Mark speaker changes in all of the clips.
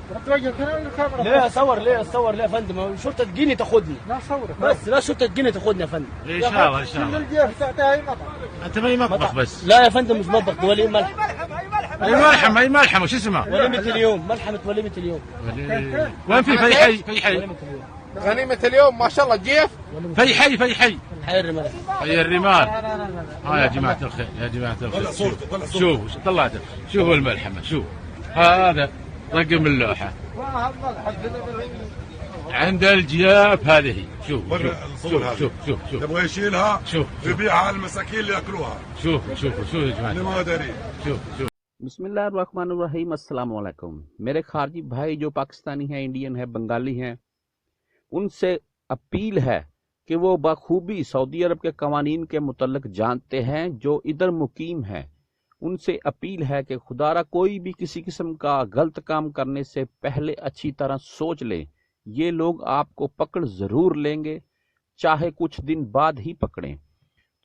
Speaker 1: ليه اصور ليه يا فندم؟ شرطه تجيني تاخدني. لا صور بس، لا شرطه تجيني تاخدني يا فندم.
Speaker 2: ان شاء الله ان شاء الله. انت ما مطبخ بس؟
Speaker 1: لا يا فندم مش مطبخ، ده وليمه ملح.
Speaker 2: اي ملحمه وش اسمها؟
Speaker 1: وليمه اليوم، ملحمه وليمه اليوم.
Speaker 2: وين في حي
Speaker 1: وليمه اليوم.
Speaker 3: غنيمة اليوم ما شاء الله جيف.
Speaker 2: في حي
Speaker 1: حي الرمال.
Speaker 2: حي الرمال. يا جماعة الخير يا جماعة الخير، شوف طلعته، شوفوا الملحمة، شوف هذا رقم اللوحة عند الجياب. هذه شوف
Speaker 4: يبغى يشيلها
Speaker 2: شوف
Speaker 4: يبيعها على المساكين اللي ياكلوها.
Speaker 2: شوف يا جماعة
Speaker 4: اللي ما داري.
Speaker 2: شوف
Speaker 5: बिस्मिल्लाहिर्रहमानिर्रहीम, अस्सलाम वालेकुम। मेरे खारजी भाई जो पाकिस्तानी हैं, इंडियन है, बंगाली हैं, उनसे अपील है कि वो बखूबी सऊदी अरब के कवानीन के मुतल्लिक जानते हैं जो इधर मुकीम हैं। उनसे अपील है कि खुदारा कोई भी किसी किस्म का गलत काम करने से पहले अच्छी तरह सोच लें। ये लोग आपको पकड़ ज़रूर लेंगे, चाहे कुछ दिन बाद ही पकड़ें।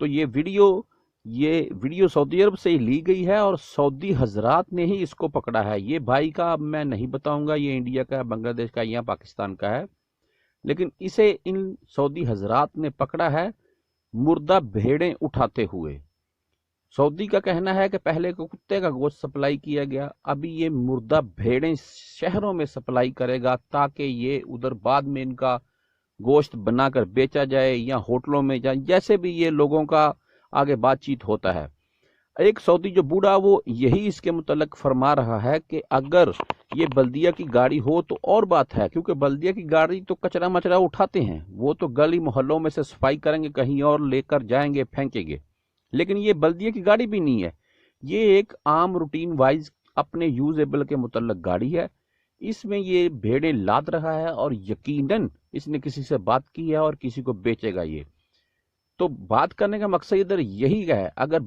Speaker 5: तो ये वीडियो सऊदी अरब से ही ली गई है और सऊदी हजरात ने ही इसको पकड़ा है। ये भाई का अब मैं नहीं बताऊंगा ये इंडिया का है, बांग्लादेश का या पाकिस्तान का है, लेकिन इसे इन सऊदी हजरात ने पकड़ा है मुर्दा भेड़ें उठाते हुए। सऊदी का कहना है कि पहले को कुत्ते का गोश्त सप्लाई किया गया, अभी ये मुर्दा भेड़ें शहरों में सप्लाई करेगा ताकि ये उधर बाद में इनका गोश्त बनाकर बेचा जाए या होटलों में जाए, जैसे भी ये लोगों का आगे बातचीत होता है। एक सऊदी जो बूढ़ा वो यही इसके मुतल्लिक फरमा रहा है कि अगर ये बल्दिया की गाड़ी हो तो और बात है, क्योंकि बल्दिया की गाड़ी तो कचरा मचरा उठाते हैं, वो तो गली मोहल्लों में से सफाई करेंगे, कहीं और लेकर जाएंगे फेंकेंगे, लेकिन ये बल्दिया की गाड़ी भी नहीं है। ये एक आम रूटीन वाइज अपने यूजेबल के मुतल्लिक गाड़ी है। इसमें ये भेड़ें लाद रहा है और यकीनन इसने किसी से बात की है और किसी को बेचेगा ये। तो बात करने का मकसद इधर यही है, अगर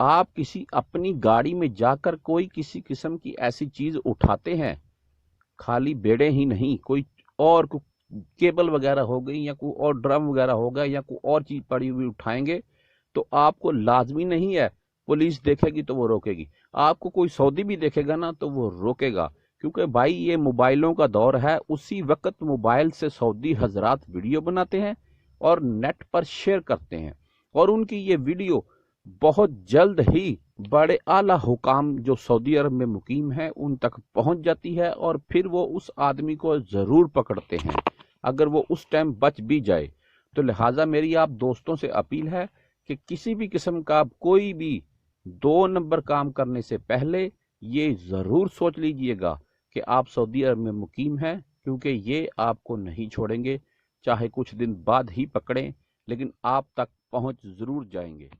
Speaker 5: आप किसी अपनी गाड़ी में जाकर कोई किसी किस्म की ऐसी चीज उठाते हैं, खाली बेड़े ही नहीं, कोई और केबल वगैरह हो गई या कोई और ड्रम वगैरह हो गया या कोई और चीज पड़ी हुई उठाएंगे, तो आपको लाजमी नहीं है पुलिस देखेगी तो वो रोकेगी, आपको कोई सऊदी भी देखेगा ना तो वो रोकेगा, क्योंकि भाई ये मोबाइलों का दौर है। उसी वक्त मोबाइल से सऊदी हजरात वीडियो बनाते हैं और नेट पर शेयर करते हैं, और उनकी ये वीडियो बहुत जल्द ही बड़े आला हुकाम जो सऊदी अरब में मुकीम हैं उन तक पहुंच जाती है, और फिर वो उस आदमी को ज़रूर पकड़ते हैं अगर वो उस टाइम बच भी जाए। तो लिहाजा मेरी आप दोस्तों से अपील है कि किसी भी किस्म का कोई भी 2 नंबर काम करने से पहले ये ज़रूर सोच लीजिएगा कि आप सऊदी अरब में मुकीम हैं, क्योंकि ये आपको नहीं छोड़ेंगे, चाहे कुछ दिन बाद ही पकड़ें, लेकिन आप तक पहुंच ज़रूर जाएंगे।